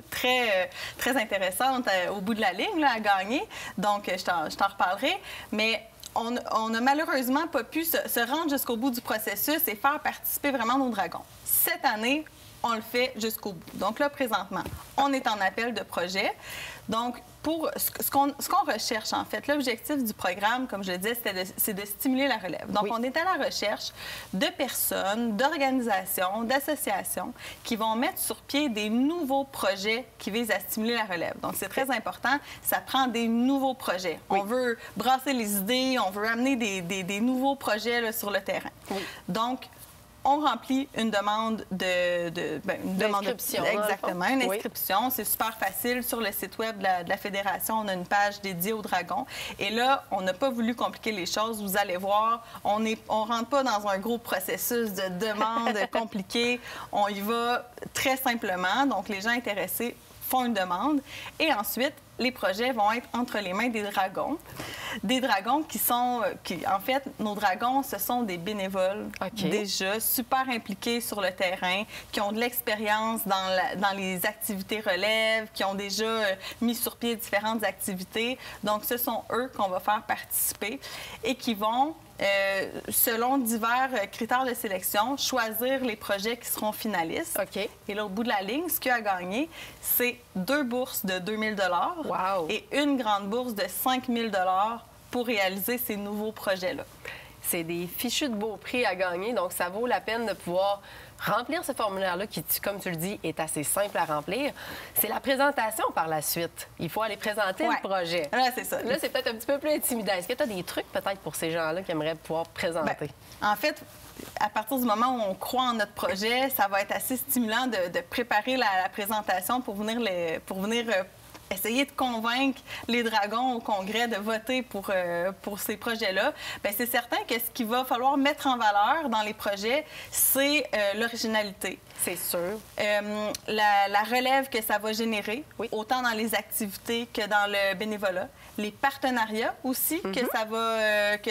très intéressantes au bout de la ligne là, à gagner. Donc, je t'en reparlerai. Mais on n'a malheureusement pas pu se rendre jusqu'au bout du processus et faire participer vraiment nos dragons. Cette année, on le fait jusqu'au bout. Donc là, présentement, on est en appel de projet. Donc, pour ce qu'on recherche, en fait, l'objectif du programme, comme je le disais, c'est de stimuler la relève. Donc, on est à la recherche de personnes, d'organisations, d'associations qui vont mettre sur pied des nouveaux projets qui visent à stimuler la relève. Donc, c'est très important. Ça prend des nouveaux projets. On veut brasser les idées, on veut amener des nouveaux projets là, sur le terrain. Donc, on remplit une demande d'inscription. Exactement, une inscription. Oui. C'est super facile. Sur le site web de la Fédération, on a une page dédiée aux dragons. Et là, on n'a pas voulu compliquer les choses. Vous allez voir, on rentre pas dans un gros processus de demande compliqué. On y va très simplement. Donc, les gens intéressés font une demande. Et ensuite, les projets vont être entre les mains des dragons. Des dragons en fait, nos dragons, ce sont des bénévoles déjà super impliqués sur le terrain, qui ont de l'expérience dans les activités relève, qui ont déjà mis sur pied différentes activités. Donc, ce sont eux qu'on va faire participer et qui vont, selon divers critères de sélection, choisir les projets qui seront finalistes. Et là, au bout de la ligne, ce qu'il y a à gagner, c'est 2 bourses de 2 000 et une grande bourse de 5 000 pour réaliser ces nouveaux projets-là. C'est des fichus de beau prix à gagner, donc ça vaut la peine de pouvoir remplir ce formulaire-là qui, comme tu le dis, est assez simple à remplir. C'est la présentation par la suite. Il faut aller présenter le projet. Là, c'est ça. Là, c'est peut-être un petit peu plus intimidant. Est-ce que tu as des trucs peut-être pour ces gens-là qui aimeraient pouvoir présenter? En fait, à partir du moment où on croit en notre projet, ça va être assez stimulant de préparer la présentation pour venir essayer de convaincre les dragons au Congrès de voter pour ces projets-là. Bien, c'est certain que ce qu'il va falloir mettre en valeur dans les projets, c'est l'originalité. C'est sûr. La relève que ça va générer, autant dans les activités que dans le bénévolat. Les partenariats aussi que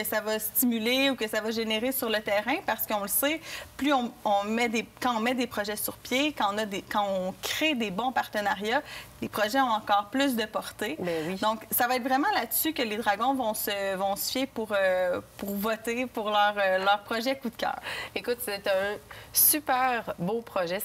ça va stimuler ou que ça va générer sur le terrain, parce qu'on le sait, plus quand on met des projets sur pied, quand on crée des bons partenariats, les projets ont encore plus de portée. Donc, ça va être vraiment là-dessus que les dragons vont se fier pour voter pour leur projet coup de cœur. Écoute, c'est un super beau projet.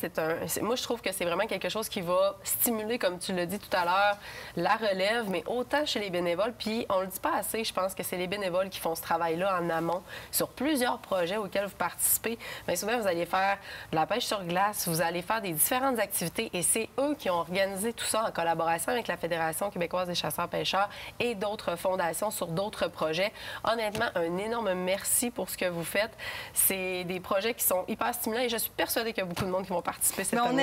Moi, je trouve que c'est vraiment quelque chose qui va stimuler, comme tu l'as dit tout à l'heure, la relève, mais autant chez les bénévoles. Puis, on le dit pas assez, je pense que c'est les bénévoles qui font ce travail-là en amont sur plusieurs projets auxquels vous participez. Bien souvent, vous allez faire de la pêche sur glace, vous allez faire des différentes activités et c'est eux qui ont organisé tout ça en collaboration avec la Fédération québécoise des chasseurs-pêcheurs et d'autres fondations sur d'autres projets. Honnêtement, un énorme merci pour ce que vous faites. C'est des projets qui sont hyper stimulants et je suis persuadée qu'il y a beaucoup de monde qui vont participer cette année. On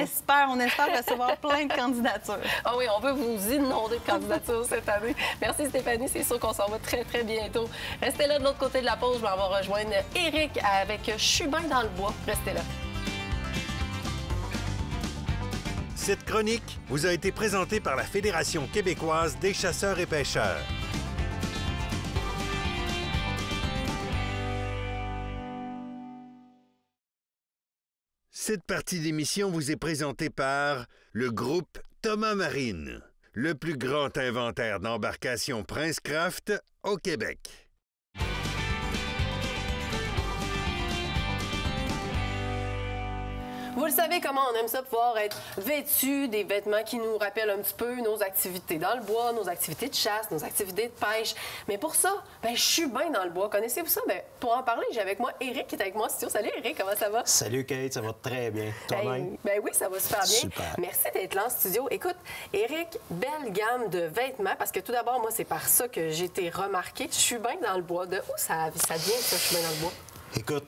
espère recevoir plein de candidatures. Ah oui, on veut vous inonder de candidatures cette année. Merci Stéphanie, c'est sûr qu'on s'en va très, très bientôt. Restez là de l'autre côté de la pause, je vais en rejoindre Éric avec « Je suis bien dans le bois ». Restez là. Cette chronique vous a été présentée par la Fédération québécoise des chasseurs et pêcheurs. Cette partie d'émission vous est présentée par le groupe Thomas Marine, le plus grand inventaire d'embarcations Princecraft au Québec. Vous le savez comment on aime ça, pouvoir être vêtu des vêtements qui nous rappellent un petit peu nos activités dans le bois, nos activités de chasse, nos activités de pêche. Mais pour ça, je suis bien dans le bois. Connaissez-vous ça? Pour en parler, j'ai avec moi Éric qui est avec moi en studio. Salut Éric, comment ça va? Salut Kate, ça va très bien. Toi-même? Oui, ça va super bien. Super. Merci d'être là en studio. Écoute, Éric, belle gamme de vêtements, parce que tout d'abord, moi, c'est par ça que j'ai été remarquée. Je suis bien dans le bois. De où ça vient, ça, je suis bien dans le bois? Écoute,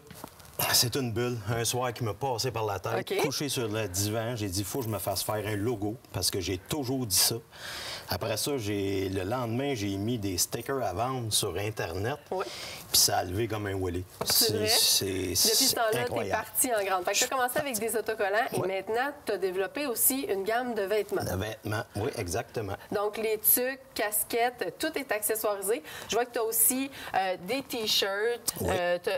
c'est une bulle. Un soir qui m'a passé par la tête, couché sur le divan, j'ai dit, il faut que je me fasse faire un logo, parce que j'ai toujours dit ça. Après ça, le lendemain, j'ai mis des stickers à vendre sur Internet. Puis ça a levé comme un Willy. C'est vrai? Depuis ce temps-là, tu es parti en grande. Fait que tu as commencé avec des autocollants et maintenant, tu as développé aussi une gamme de vêtements. De vêtements, oui, exactement. Donc, les tuques, casquettes, tout est accessoirisé. Je vois que tu as aussi des T-shirts.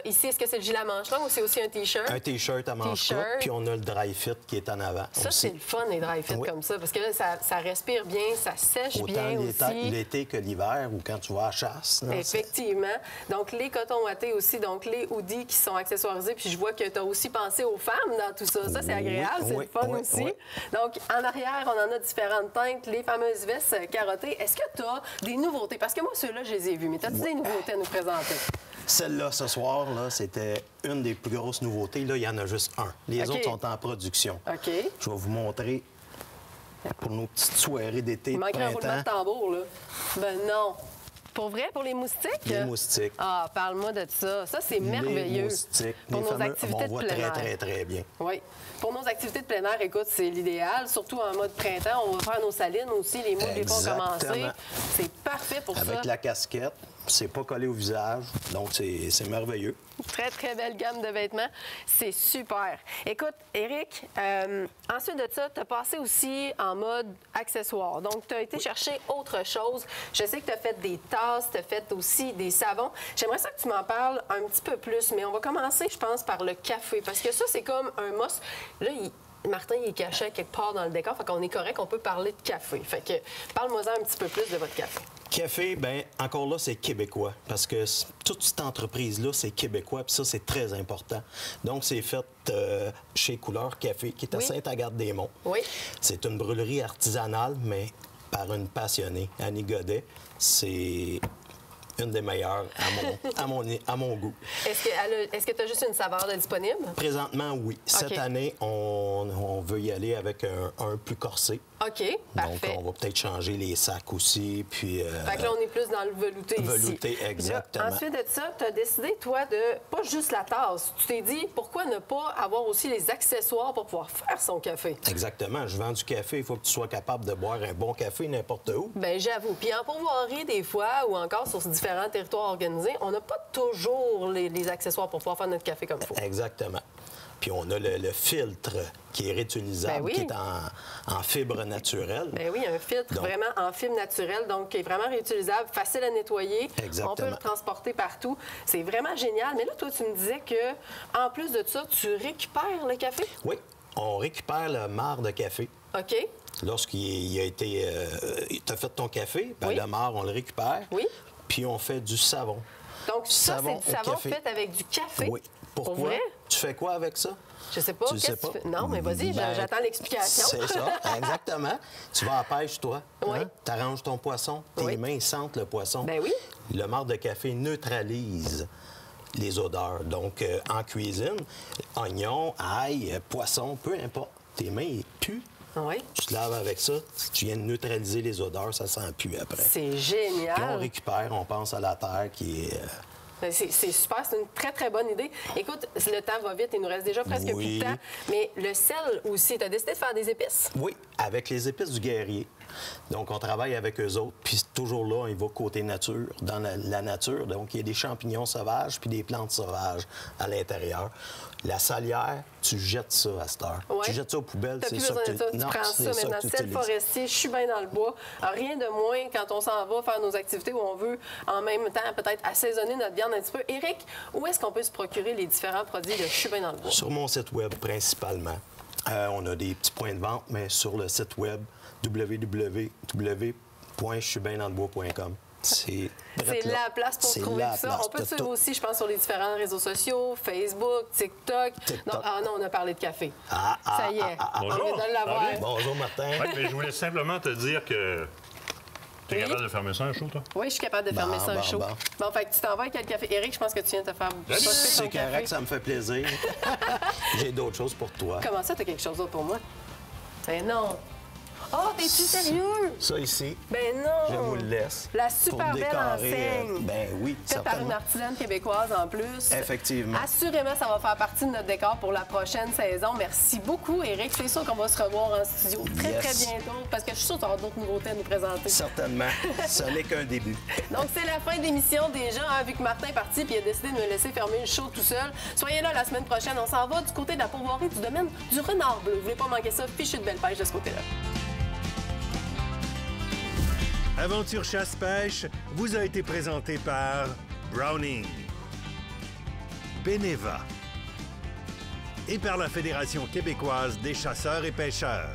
Ici, est-ce que c'est le gilet à manches longues ou c'est aussi un T-shirt? Un T-shirt à manches courtes, puis on a le dry fit qui est en avant. Ça, c'est le fun, les dry fit comme ça, parce que là, ça respire bien, ça sèche bien aussi. Autant l'été que l'hiver ou quand tu vas à la chasse. Non, effectivement. Donc, les cotons ouatés aussi, donc les hoodies qui sont accessoirisés. Puis je vois que tu as aussi pensé aux femmes dans tout ça. Ça, c'est agréable, c'est le fun aussi. Donc, en arrière, on en a différentes teintes, les fameuses vestes carottées. Est-ce que tu as des nouveautés? Parce que moi, ceux-là, je les ai vus. Mais as-tu des nouveautés à nous présenter? Celle-là, ce soir, là, c'était une des plus grosses nouveautés. Là, il y en a juste un. Les autres sont en production. OK. Je vais vous montrer pour nos petites soirées d'été de printemps. Il manquerait un roulement de tambour, là. Ben non. Pour vrai, pour les moustiques? Les moustiques. Ah, parle-moi de ça. Ça, c'est merveilleux. Les moustiques. Pour les nos fameux, activités on voit de plein air. très, très, très bien. Oui. Pour nos activités de plein air, écoute, c'est l'idéal. Surtout en mode printemps. On va faire nos salines aussi. Les moules, des fois, ont commencé. C'est parfait pour ça. Avec la casquette, c'est pas collé au visage. Donc, c'est merveilleux. Très, très belle gamme de vêtements. C'est super. Écoute, Éric, ensuite de ça, tu as passé aussi en mode accessoire. Donc, tu as été chercher autre chose. Je sais que tu as fait des tasses, tu as fait aussi des savons. J'aimerais ça que tu m'en parles un petit peu plus, mais on va commencer, je pense, par le café. Parce que ça, c'est comme un must. Là, Martin, il est caché quelque part dans le décor. Fait qu'on est correct, on peut parler de café. Fait que parle-moi un petit peu plus de votre café. Café, bien, encore là, c'est québécois. Parce que toute cette entreprise-là, c'est québécois. Puis ça, c'est très important. Donc, c'est fait chez Couleur Café, qui est à Sainte-Agathe-des-Monts. Oui. C'est une brûlerie artisanale, mais par une passionnée, Annie Godet. C'est une des meilleures à mon goût. Est-ce que tu as juste une saveur de disponible? Présentement, oui. Cette année, on veut y aller avec un plus corsé. OK, parfait. Donc, on va peut-être changer les sacs aussi, puis... Fait que là, on est plus dans le velouté ici. Velouté, exactement. Là, ensuite de ça, tu as décidé, toi, de pas juste la tasse. Tu t'es dit, pourquoi ne pas avoir aussi les accessoires pour pouvoir faire son café? Exactement. Je vends du café. Il faut que tu sois capable de boire un bon café n'importe où. Bien, j'avoue. Puis en pourvoirie, des fois, ou encore sur différents territoires organisés, on n'a pas toujours les accessoires pour pouvoir faire notre café comme il faut. Exactement. Puis on a le filtre qui est réutilisable, qui est en fibre naturelle. Bien oui, un filtre vraiment en fibre naturelle, donc qui est vraiment réutilisable, facile à nettoyer. Exactement. On peut le transporter partout. C'est vraiment génial. Mais là, toi, tu me disais que en plus de ça, tu récupères le café? Oui, on récupère le marc de café. OK. Lorsqu'il a été... tu as fait ton café, bien, le marc, on le récupère. Oui. Puis on fait du savon. Donc ça, c'est du savon fait avec du café? Oui. Pourquoi? Pour vrai? Tu fais quoi avec ça? Je sais pas. Qu'est-ce que tu fais? Non, mais vas-y, j'attends l'explication. C'est ça, exactement. Tu vas à la pêche, toi. Oui. Hein? Tu arranges ton poisson. Tes mains sentent le poisson. Ben oui. Le marc de café neutralise les odeurs. Donc, en cuisine, oignon, ail, poisson, peu importe. Tes mains, ils puent. Oui. Tu te laves avec ça, tu viens de neutraliser les odeurs, ça sent plus après. C'est génial. Puis on récupère, on pense à la terre qui est... C'est super, c'est une très, très bonne idée. Écoute, le temps va vite, il nous reste déjà presque plus de temps. Mais le sel aussi, tu as décidé de faire des épices? Oui, avec les épices du guerrier. Donc, on travaille avec eux autres. Puis toujours là, il va côté nature, dans la nature. Donc, il y a des champignons sauvages puis des plantes sauvages à l'intérieur. La salière, tu jettes ça à cette heure. Ouais. Tu jettes ça aux poubelles, c'est ça que tu prends ça maintenant. Sel forestier, je suis bien dans le bois. Alors, rien de moins quand on s'en va faire nos activités où on veut en même temps peut-être assaisonner notre viande un petit peu. Éric, où est-ce qu'on peut se procurer les différents produits de Je suis bien dans le bois? Sur mon site web principalement. On a des petits points de vente, mais sur le site web www.jesuisbiendanslebois.com. C'est la place pour trouver tout ça. On peut suivre aussi, je pense, sur les différents réseaux sociaux, Facebook, TikTok. Non, on a parlé de café. Ça y est. Bonjour. On vient de l'avoir. Bonjour, Martin. Oui, mais je voulais simplement te dire que tu es capable de fermer ça un show, toi? Oui, je suis capable de fermer ça un show. Bon, fait que tu t'en vas avec le café. Éric, je pense que tu viens de te faire poster ton café. C'est correct, ça me fait plaisir. J'ai d'autres choses pour toi. Comment ça, tu as quelque chose d'autre pour moi? Ben non. Oh, t'es-tu sérieux? Ça ici. Ben non. Je vous le laisse. La super belle enseigne. Ben oui, faite par une artisane québécoise en plus. Effectivement. Assurément, ça va faire partie de notre décor pour la prochaine saison. Merci beaucoup, Éric. C'est sûr qu'on va se revoir en studio très, très bientôt parce que je suis sûre que tu auras d'autres nouveautés à nous présenter. Certainement. Ce n'est qu'un début. Donc, c'est la fin de l'émission déjà, hein, vu que Martin est parti puis il a décidé de me laisser fermer le show tout seul. Soyez là la semaine prochaine. On s'en va du côté de la pourvoirie du domaine du renard bleu. Vous voulez pas manquer ça? Fichu de belle pêche de ce côté-là. Aventure chasse-pêche vous a été présenté par Browning, Beneva et par la Fédération québécoise des chasseurs et pêcheurs.